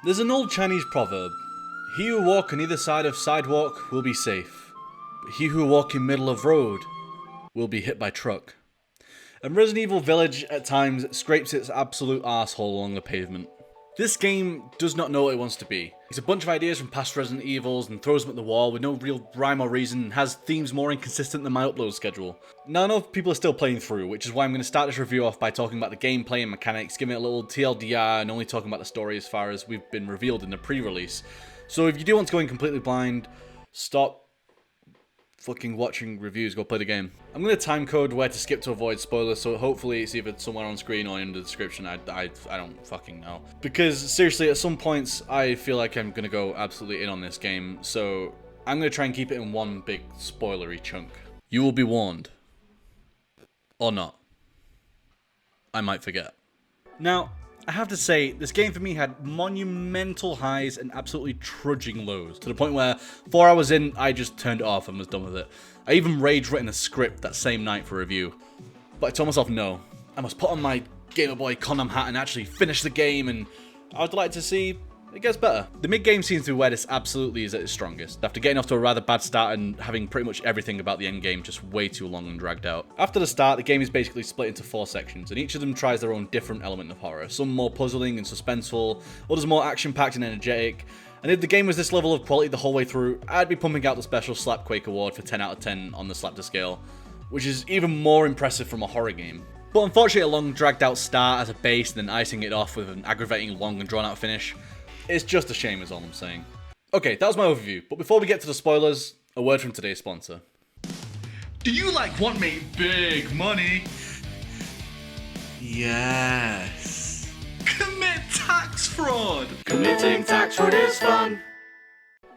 There's an old Chinese proverb, "He who walk on either side of sidewalk will be safe, but he who walk in middle of road will be hit by truck." And Resident Evil Village at times scrapes its absolute arsehole along the pavement. This game does not know what it wants to be. It's a bunch of ideas from past Resident Evils and throws them at the wall with no real rhyme or reason, and has themes more inconsistent than my upload schedule. Now I know people are still playing through, which is why I'm going to start this review off by talking about the gameplay and mechanics, giving it a little TLDR and only talking about the story as far as we've been revealed in the pre-release. So if you do want to go in completely blind, stop fucking watching reviews, go play the game. I'm going to time code where to skip to avoid spoilers, so hopefully it's either somewhere on screen or in the description. I don't fucking know. Because seriously, at some points, I feel like I'm going to go absolutely in on this game, so I'm going to try and keep it in one big spoilery chunk. You will be warned. Or not. I might forget. Now, I have to say, this game for me had monumental highs and absolutely trudging lows, to the point where 4 hours in, I just turned it off and was done with it. I even rage written a script that same night for review. But I told myself no, I must put on my Gamer Boy Condom hat and actually finish the game, and I would like to see it gets better. The mid-game seems to be where this absolutely is at its strongest, after getting off to a rather bad start and having pretty much everything about the end game just way too long and dragged out. After the start, the game is basically split into 4 sections, and each of them tries their own different element of horror, some more puzzling and suspenseful, others more action-packed and energetic. And if the game was this level of quality the whole way through, I'd be pumping out the special Slapquake award for 10 out of 10 on the Slapter scale, which is even more impressive from a horror game. But unfortunately, a long dragged out start as a base and then icing it off with an aggravating long and drawn out finish, it's just a shame is all I'm saying. Okay, that was my overview, but before we get to the spoilers, a word from today's sponsor. Do you want me big money? Yes. Commit tax fraud. Committing tax fraud is fun.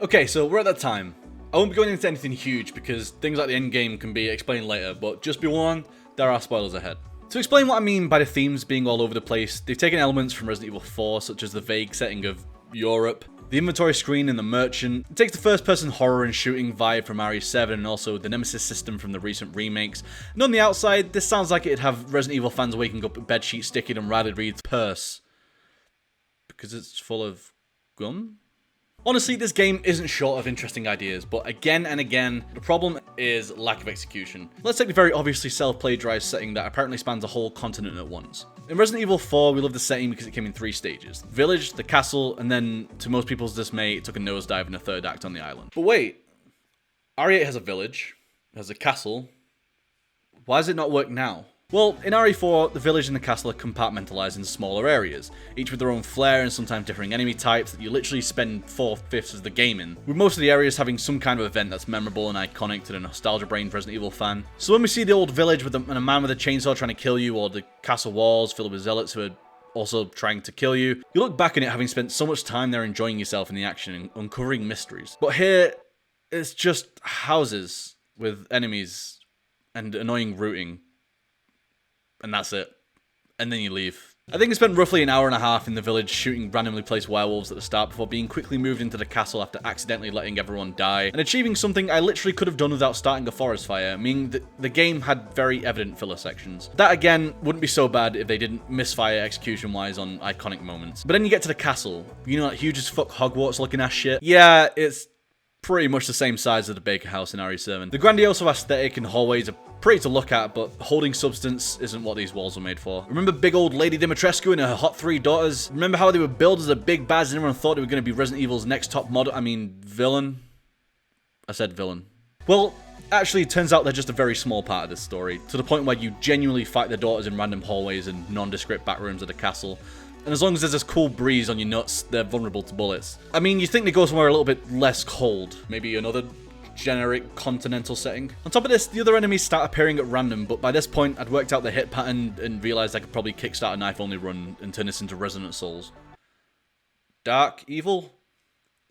Okay, so we're at that time. I won't be going into anything huge because things like the end game can be explained later, but just be warned, there are spoilers ahead. To explain what I mean by the themes being all over the place, they've taken elements from Resident Evil 4, such as the vague setting of Europe, the inventory screen in The Merchant. It takes the first-person horror and shooting vibe from RE7 and also the Nemesis system from the recent remakes. And on the outside, this sounds like it'd have Resident Evil fans waking up with bedsheets sticking and Riley Reed's purse. Because it's full of gum? Honestly, this game isn't short of interesting ideas, but again and again, the problem is lack of execution. Let's take the very obviously self-plagiarized setting that apparently spans a whole continent at once. In Resident Evil 4, we love the setting because it came in 3 stages. The village, the castle, and then, to most people's dismay, it took a nosedive in the 3rd act on the island. But wait, RE8 has a village, it has a castle. Why does it not work now? Well, in RE4, the village and the castle are compartmentalized into smaller areas, each with their own flair and sometimes differing enemy types that you literally spend 4/5 of the game in, with most of the areas having some kind of event that's memorable and iconic to the nostalgia-brained Resident Evil fan. So when we see the old village with a man with a chainsaw trying to kill you, or the castle walls filled with zealots who are also trying to kill you, you look back on it having spent so much time there enjoying yourself in the action and uncovering mysteries. But here, it's just houses with enemies and annoying routing. And that's it. And then you leave. I think I spent roughly an hour and a half in the village shooting randomly placed werewolves at the start before being quickly moved into the castle after accidentally letting everyone die, and achieving something I literally could have done without starting a forest fire, meaning that the game had very evident filler sections. That again wouldn't be so bad if they didn't misfire execution-wise on iconic moments. But then you get to the castle, you know, that huge as fuck Hogwarts looking ass shit. Yeah, it's pretty much the same size as the Baker House in RE7. The grandiose aesthetic and hallways are pretty to look at, but holding substance isn't what these walls were made for. Remember big old Lady Dimitrescu and her hot 3 daughters? Remember how they were billed as a big bads and everyone thought they were going to be Resident Evil's next top villain? I said villain. Well, actually, it turns out they're just a very small part of this story, to the point where you genuinely fight the daughters in random hallways and nondescript back rooms of the castle. And as long as there's this cool breeze on your nuts, they're vulnerable to bullets. I mean, you think they go somewhere a little bit less cold. Maybe another generic continental setting. On top of this, the other enemies start appearing at random, but by this point, I'd worked out the hit pattern and realized I could probably kickstart a knife-only run and turn this into Resonant Souls. Dark? Evil?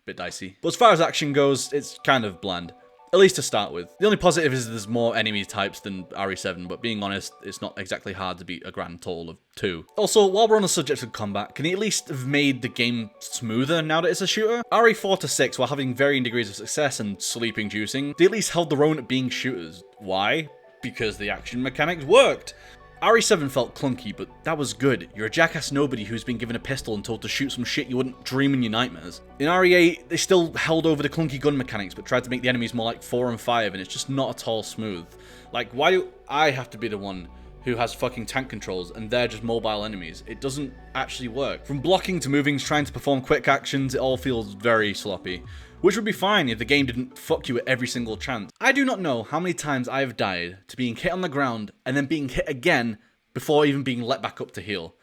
Bit dicey. But as far as action goes, it's kind of bland. At least to start with. The only positive is there's more enemy types than RE7, but being honest, it's not exactly hard to beat a grand total of 2. Also, while we're on the subject of combat, can he at least have made the game smoother now that it's a shooter? RE4 to 6, while having varying degrees of success and sleep-inducing, they at least held their own at being shooters. Why? Because the action mechanics worked. RE7 felt clunky, but that was good. You're a jackass nobody who's been given a pistol and told to shoot some shit you wouldn't dream in your nightmares. In RE8, they still held over the clunky gun mechanics, but tried to make the enemies more like 4 and 5, and it's just not at all smooth. Like, why do I have to be the one who has fucking tank controls and they're just mobile enemies? It doesn't actually work. From blocking to moving, trying to perform quick actions, it all feels very sloppy. Which would be fine if the game didn't fuck you at every single chance. I do not know how many times I have died to being hit on the ground and then being hit again before even being let back up to heal.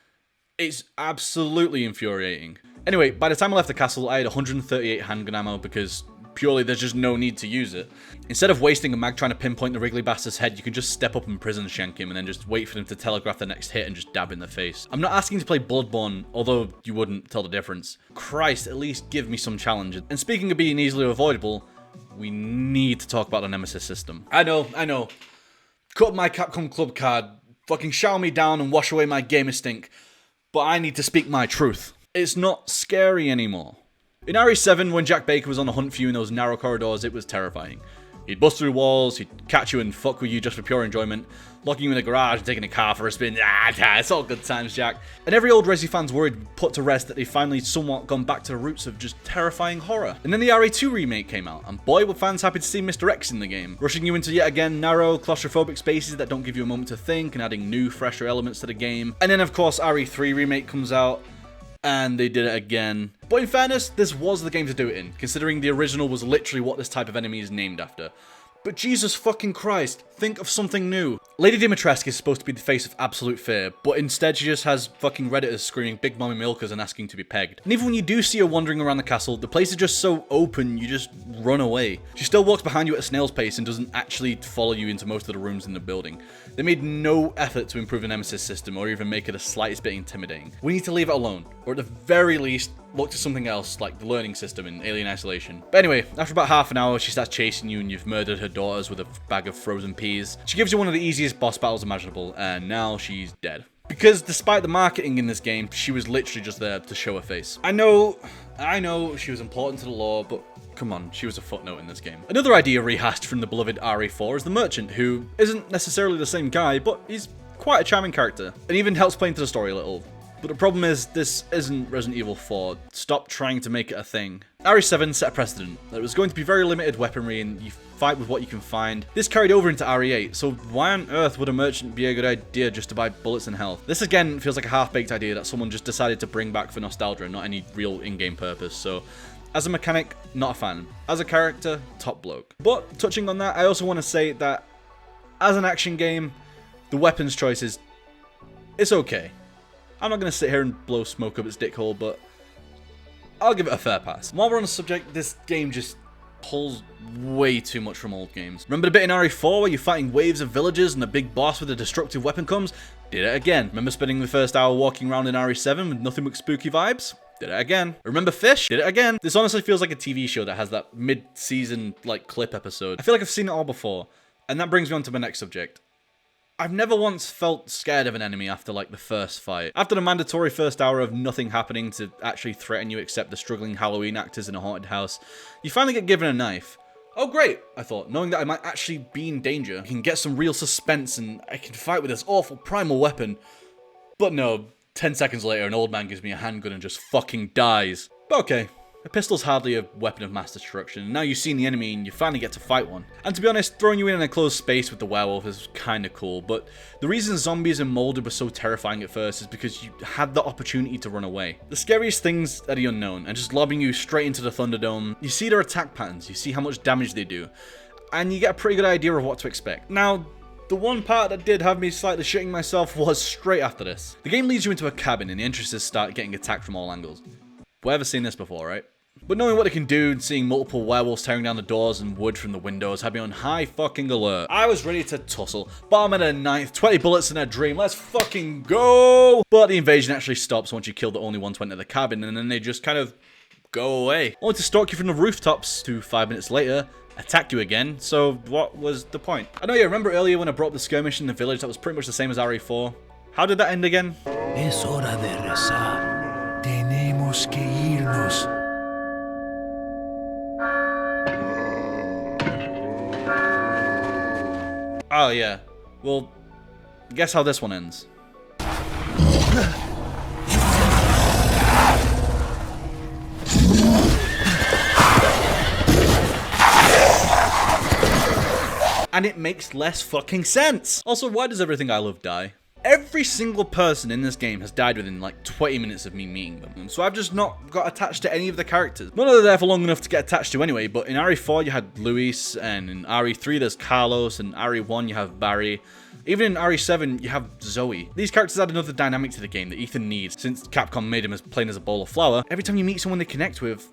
It's absolutely infuriating. Anyway, by the time I left the castle, I had 138 handgun ammo because purely there's just no need to use it. Instead of wasting a mag trying to pinpoint the wriggly bastard's head, you can just step up and prison shank him and then just wait for them to telegraph the next hit and just dab in the face. I'm not asking to play Bloodborne, although you wouldn't tell the difference. Christ, at least give me some challenge. And speaking of being easily avoidable, we need to talk about the Nemesis system. I know. Cut up my Capcom Club card, fucking shower me down and wash away my gamer stink, but I need to speak my truth. It's not scary anymore. In RE7, when Jack Baker was on the hunt for you in those narrow corridors, it was terrifying. He'd bust through walls, he'd catch you and fuck with you just for pure enjoyment, locking you in a garage and taking a car for a spin. It's all good times, Jack. And every old Resi fan's worried put to rest that they've finally somewhat gone back to the roots of just terrifying horror. And then the RE2 remake came out, and boy were fans happy to see Mr. X in the game, rushing you into yet again narrow, claustrophobic spaces that don't give you a moment to think and adding new, fresher elements to the game. And then of course RE3 remake comes out, and they did it again. But in fairness, this was the game to do it in, considering the original was literally what this type of enemy is named after. But Jesus fucking Christ, think of something new. Lady Dimitrescu is supposed to be the face of absolute fear, but instead she just has fucking Redditors screaming Big Mommy Milkers and asking to be pegged. And even when you do see her wandering around the castle, the place is just so open, you just run away. She still walks behind you at a snail's pace and doesn't actually follow you into most of the rooms in the building. They made no effort to improve the Nemesis system or even make it the slightest bit intimidating. We need to leave it alone, or at the very least, look to something else like the learning system in Alien Isolation. But anyway, after about half an hour, she starts chasing you and you've murdered her daughters with a bag of frozen peas. She gives you one of the easiest boss battles imaginable, and now she's dead. Because despite the marketing in this game, she was literally just there to show her face. I know she was important to the lore, but come on, she was a footnote in this game. Another idea rehashed from the beloved RE4 is the Merchant, who isn't necessarily the same guy, but he's quite a charming character, and even helps play into the story a little. But the problem is, this isn't Resident Evil 4. Stop trying to make it a thing. RE7 set a precedent. There was going to be very limited weaponry and you fight with what you can find. This carried over into RE8, so why on earth would a merchant be a good idea just to buy bullets and health? This again feels like a half-baked idea that someone just decided to bring back for nostalgia and not any real in-game purpose, so as a mechanic, not a fan. As a character, top bloke. But touching on that, I also want to say that as an action game, the weapons choices, it's okay. I'm not going to sit here and blow smoke up its dick hole, but I'll give it a fair pass. While we're on the subject, this game just pulls way too much from old games. Remember the bit in RE4 where you're fighting waves of villagers and a big boss with a destructive weapon comes? Did it again. Remember spending the first hour walking around in RE7 with nothing but spooky vibes? Did it again. Remember Fish? Did it again. This honestly feels like a TV show that has that mid-season like clip episode. I feel like I've seen it all before. And that brings me on to my next subject. I've never once felt scared of an enemy after like the first fight. After the mandatory first hour of nothing happening to actually threaten you except the struggling Halloween actors in a haunted house, you finally get given a knife. Oh great, I thought, knowing that I might actually be in danger. I can get some real suspense and I can fight with this awful primal weapon. But no, 10 seconds later an old man gives me a handgun and just fucking dies. But okay. A pistol's hardly a weapon of mass destruction, and now you've seen the enemy and you finally get to fight one. And to be honest, throwing you in a closed space with the werewolf is kinda cool, but the reason zombies and molded were so terrifying at first is because you had the opportunity to run away. The scariest things are the unknown, and just lobbing you straight into the Thunderdome. You see their attack patterns, you see how much damage they do, and you get a pretty good idea of what to expect. Now, the one part that did have me slightly shitting myself was straight after this. The game leads you into a cabin and the entrances start getting attacked from all angles. We've ever seen this before, right? But knowing what they can do and seeing multiple werewolves tearing down the doors and wood from the windows had me on high fucking alert. I was ready to tussle. Bottom at a ninth, 20 bullets in a dream, let's fucking go! But the invasion actually stops once you kill the only ones went to the cabin and then they just kind of go away. Only to stalk you from the rooftops to 5 minutes later, attack you again, so what was the point? I know you remember earlier when I brought up the skirmish in the village that was pretty much the same as RE4. How did that end again? Es hora de rezar. Tenemos que irnos. Oh yeah, well, Guess how this one ends. And it makes less fucking sense. Also, why does everything I love die? Every single person in this game has died within like 20 minutes of me meeting them. So I've just not got attached to any of the characters. None of them are there for long enough to get attached to anyway, but in RE4 you had Luis, and in RE3 there's Carlos, and RE1 you have Barry. Even in RE7 you have Zoe. These characters add another dynamic to the game that Ethan needs, since Capcom made him as plain as a bowl of flour. Every time you meet someone they connect with,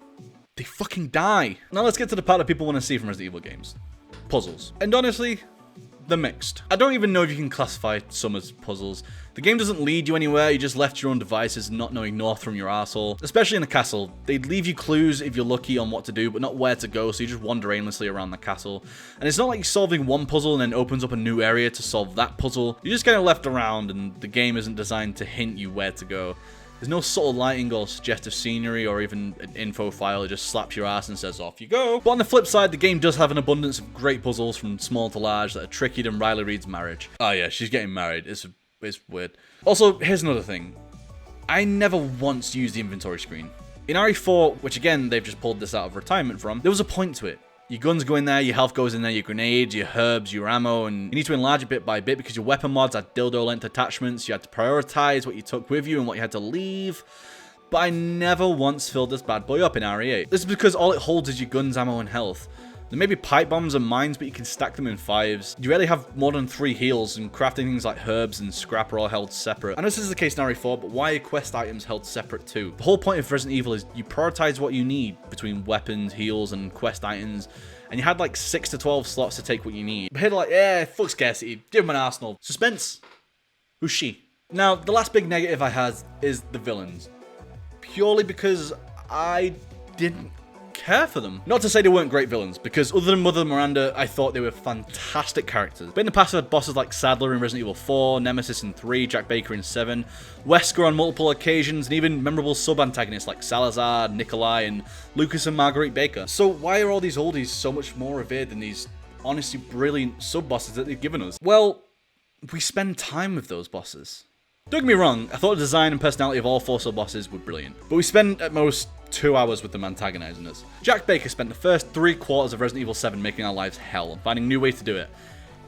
they fucking die. Now let's get to the part that people want to see from Resident Evil games. Puzzles. And honestly, they're mixed. I don't even know if you can classify some as puzzles. The game doesn't lead you anywhere, you just left your own devices not knowing north from your arsehole. Especially in the castle, they'd leave you clues if you're lucky on what to do, but not where to go, so you just wander aimlessly around the castle. And it's not like you're solving one puzzle and then opens up a new area to solve that puzzle. You're just kind of left around, and the game isn't designed to hint you where to go. There's no subtle lighting or suggestive scenery or even an info file. It just slaps your ass and says, off you go. But on the flip side, the game does have an abundance of great puzzles from small to large that are trickier than Riley Reid's marriage. Oh yeah, she's getting married. It's weird. Also, here's another thing. I never once used the inventory screen. In RE4, which again, they've just pulled this out of retirement from, there was a point to it. Your guns go in there, your health goes in there, your grenades, your herbs, your ammo, and you need to enlarge it bit by bit because your weapon mods had dildo-length attachments. You had to prioritize what you took with you and what you had to leave. But I never once filled this bad boy up in RE8. This is because all it holds is your guns, ammo, and health. There may be pipe bombs and mines, but you can stack them in 5s. You rarely have more than 3 heals, and crafting things like herbs and scrap are all held separate. I know this is the case in RE4, but why are quest items held separate too? The whole point of Resident Evil is you prioritize what you need between weapons, heals, and quest items, and you had like 6 to 12 slots to take what you need. But here they're like, yeah, fuck scarcity, give them an arsenal. Suspense. Who's she? Now, the last big negative I had is the villains. Purely because I didn't care for them. Not to say they weren't great villains, because other than Mother Miranda, I thought they were fantastic characters. But in the past, I've had bosses like Sadler in Resident Evil 4, Nemesis in 3, Jack Baker in 7, Wesker on multiple occasions, and even memorable sub-antagonists like Salazar, Nikolai, and Lucas and Marguerite Baker. So why are all these oldies so much more revered than these honestly brilliant sub-bosses that they've given us? Well, we spend time with those bosses. Don't get me wrong, I thought the design and personality of all 4 sub-bosses were brilliant, but we spend at most 2 hours with them antagonizing us. Jack Baker spent the first 3/4 of Resident Evil 7 making our lives hell and finding new ways to do it.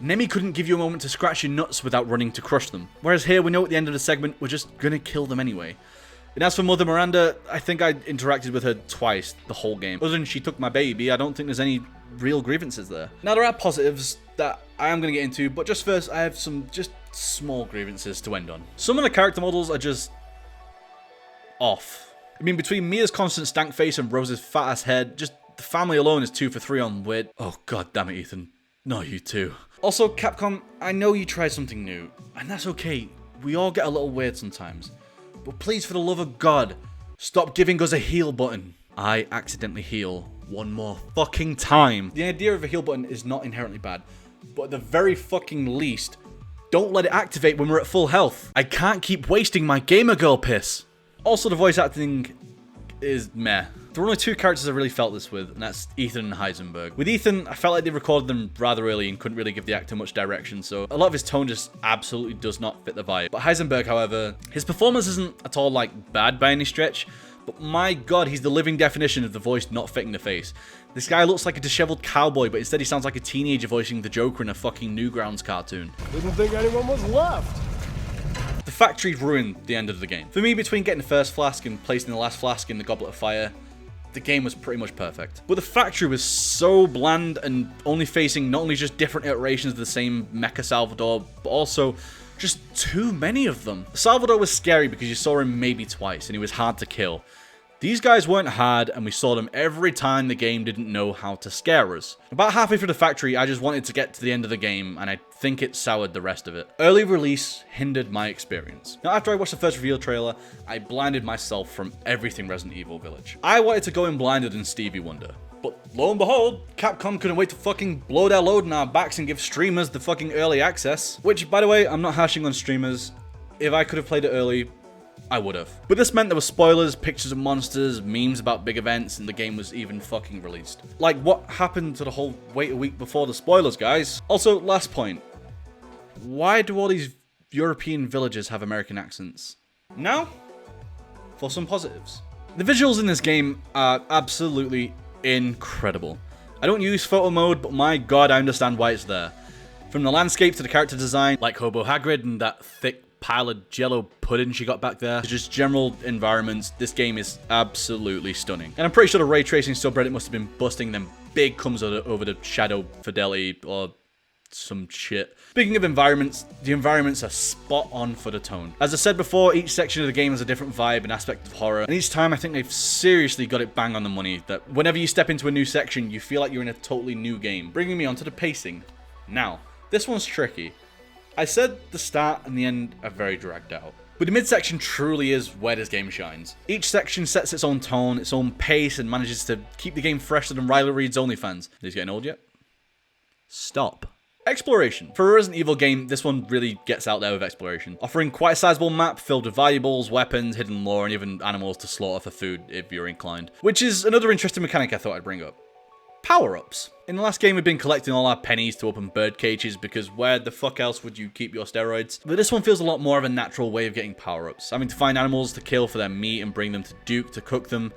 Nemi couldn't give you a moment to scratch your nuts without running to crush them. Whereas here, we know at the end of the segment, we're just gonna kill them anyway. And as for Mother Miranda, I think I interacted with her twice the whole game. Other than she took my baby, I don't think there's any real grievances there. Now, there are positives that I am going to get into, but just first, I have some just small grievances to end on. Some of the character models are just off. I mean, between Mia's constant stank face and Rose's fat-ass head, just the family alone is 2 for 3 on wit. Oh, god damn it, Ethan. No, you too. Also, Capcom, I know you tried something new, and that's okay. We all get a little weird sometimes. But please, for the love of God, stop giving us a heal button. I accidentally heal one more fucking time. The idea of a heal button is not inherently bad, but at the very fucking least, don't let it activate when we're at full health. I can't keep wasting my gamer girl piss. Also, the voice acting is meh. There were only 2 characters I really felt this with, and that's Ethan and Heisenberg. With Ethan, I felt like they recorded them rather early and couldn't really give the actor much direction, so a lot of his tone just absolutely does not fit the vibe. But Heisenberg, however, his performance isn't at all like bad by any stretch, but my god, he's the living definition of the voice not fitting the face. This guy looks like a disheveled cowboy, but instead he sounds like a teenager voicing the Joker in a fucking Newgrounds cartoon. Didn't think anyone was left. The factory ruined the end of the game. For me, between getting the first flask and placing the last flask in the Goblet of Fire, the game was pretty much perfect. But the factory was so bland and only facing not only just different iterations of the same Mecha Salvador, but also just too many of them. Salvador was scary because you saw him maybe twice and he was hard to kill. These guys weren't hard, and we saw them every time the game didn't know how to scare us. About halfway through the factory, I just wanted to get to the end of the game, and I think it soured the rest of it. Early release hindered my experience. Now, after I watched the first reveal trailer, I blinded myself from everything Resident Evil Village. I wanted to go in blinder than Stevie Wonder. But lo and behold, Capcom couldn't wait to fucking blow their load in our backs and give streamers the fucking early access. Which, by the way, I'm not hashing on streamers. If I could have played it early, I would have. But this meant there were spoilers, pictures of monsters, memes about big events, and the game was even fucking released. Like, what happened to the whole wait a week before the spoilers, guys? Also, last point. Why do all these European villages have American accents. Now, for some positives. The visuals in this game are absolutely incredible. I don't use photo mode, but my god, I understand why it's there. From the landscape to the character design, like Hobo Hagrid and that thick pile of jello pudding she got back there, to just general environments, this game is absolutely stunning. And I'm pretty sure the ray tracing subreddit must have been busting them big comes over the shadow fidelity or some shit. Speaking of environments, the environments are spot on for the tone. As I said before, each section of the game has a different vibe and aspect of horror, and each time I think they've seriously got it bang on the money, that whenever you step into a new section, you feel like you're in a totally new game. Bringing me onto the pacing. Now, this one's tricky. I said the start and the end are very dragged out, but the midsection truly is where this game shines. Each section sets its own tone, its own pace, and manages to keep the game fresher than Riley Reid's OnlyFans. He's getting old yet? Stop. Exploration. For a Resident Evil game, this one really gets out there with exploration, offering quite a sizable map filled with valuables, weapons, hidden lore, and even animals to slaughter for food if you're inclined. Which is another interesting mechanic I thought I'd bring up. Power-ups. In the last game, we've been collecting all our pennies to open bird cages because where the fuck else would you keep your steroids? But this one feels a lot more of a natural way of getting power-ups, having to find animals to kill for their meat and bring them to Duke to cook them.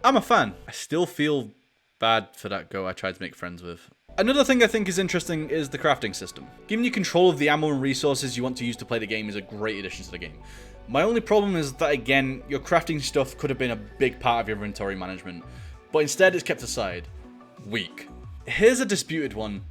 I'm a fan. I still feel bad for that girl I tried to make friends with. Another thing I think is interesting is the crafting system. Giving you control of the ammo and resources you want to use to play the game is a great addition to the game. My only problem is that, again, your crafting stuff could have been a big part of your inventory management, but instead it's kept aside. Weak. Here's a disputed one,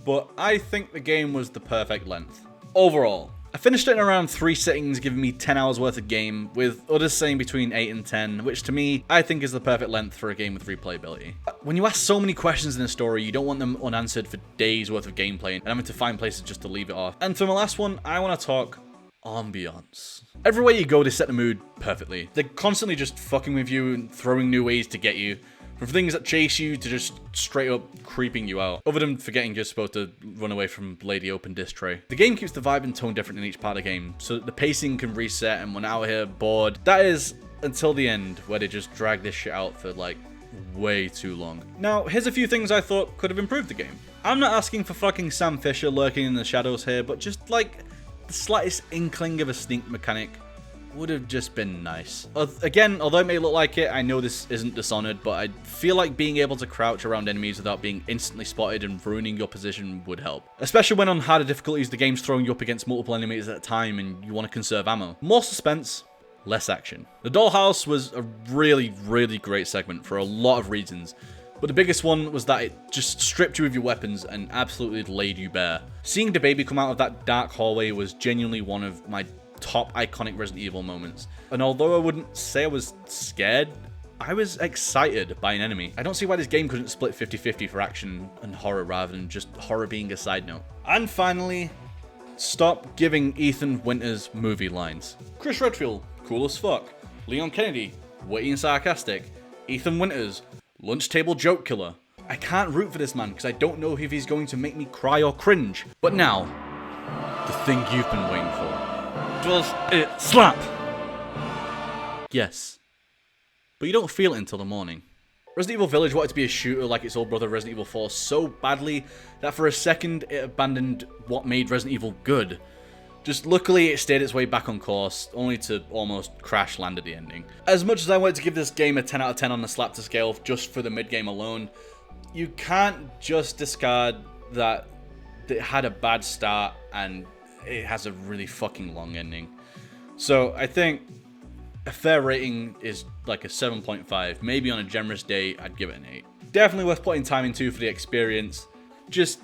but I think the game was the perfect length. Overall, I finished it in around 3 sittings, giving me 10 hours worth of game, with others saying between 8 and 10, which to me, I think is the perfect length for a game with replayability. When you ask so many questions in a story, you don't want them unanswered for days worth of gameplay, and having to find places just to leave it off. And for my last one, I want to talk ambiance. Everywhere you go, they set the mood perfectly. They're constantly just fucking with you and throwing new ways to get you. From things that chase you to just straight up creeping you out. Other than forgetting you're supposed to run away from Lady Open Disc Tray. The game keeps the vibe and tone different in each part of the game, so that the pacing can reset and when out here bored. That is until the end, where they just drag this shit out for like way too long. Now, here's a few things I thought could have improved the game. I'm not asking for fucking Sam Fisher lurking in the shadows here, but just like the slightest inkling of a sneak mechanic would have just been nice. Again, although it may look like it, I know this isn't Dishonored, but I feel like being able to crouch around enemies without being instantly spotted and ruining your position would help. Especially when on harder difficulties, the game's throwing you up against multiple enemies at a time and you want to conserve ammo. More suspense, less action. The dollhouse was a really, really great segment for a lot of reasons, but the biggest one was that it just stripped you of your weapons and absolutely laid you bare. Seeing the baby come out of that dark hallway was genuinely one of my top iconic Resident Evil moments. And although I wouldn't say I was scared, I was excited by an enemy. I don't see why this game couldn't split 50-50 for action and horror rather than just horror being a side note. And finally, stop giving Ethan Winters movie lines. Chris Redfield, cool as fuck. Leon Kennedy, witty and sarcastic. Ethan Winters, lunch table joke killer. I can't root for this man because I don't know if he's going to make me cry or cringe. But now, the thing you've been waiting for. Does it slap? Yes. But you don't feel it until the morning. Resident Evil Village wanted to be a shooter like its old brother Resident Evil 4 so badly that for a second it abandoned what made Resident Evil good. Just luckily it stayed its way back on course, only to almost crash land at the ending. As much as I wanted to give this game a 10 out of 10 on the slapter scale just for the mid-game alone, you can't just discard that it had a bad start and it has a really fucking long ending. So I think a fair rating is like a 7.5. Maybe on a generous day, I'd give it an 8. Definitely worth putting time into for the experience. Just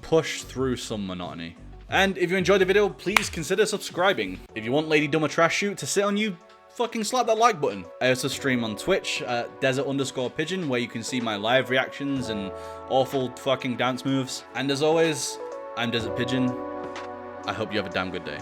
push through some monotony. And if you enjoyed the video, please consider subscribing. If you want Lady Dumber Trash Shoot to sit on you, fucking slap that like button. I also stream on Twitch at desert_pigeon, where you can see my live reactions and awful fucking dance moves. And as always, I'm Desert Pigeon. I hope you have a damn good day.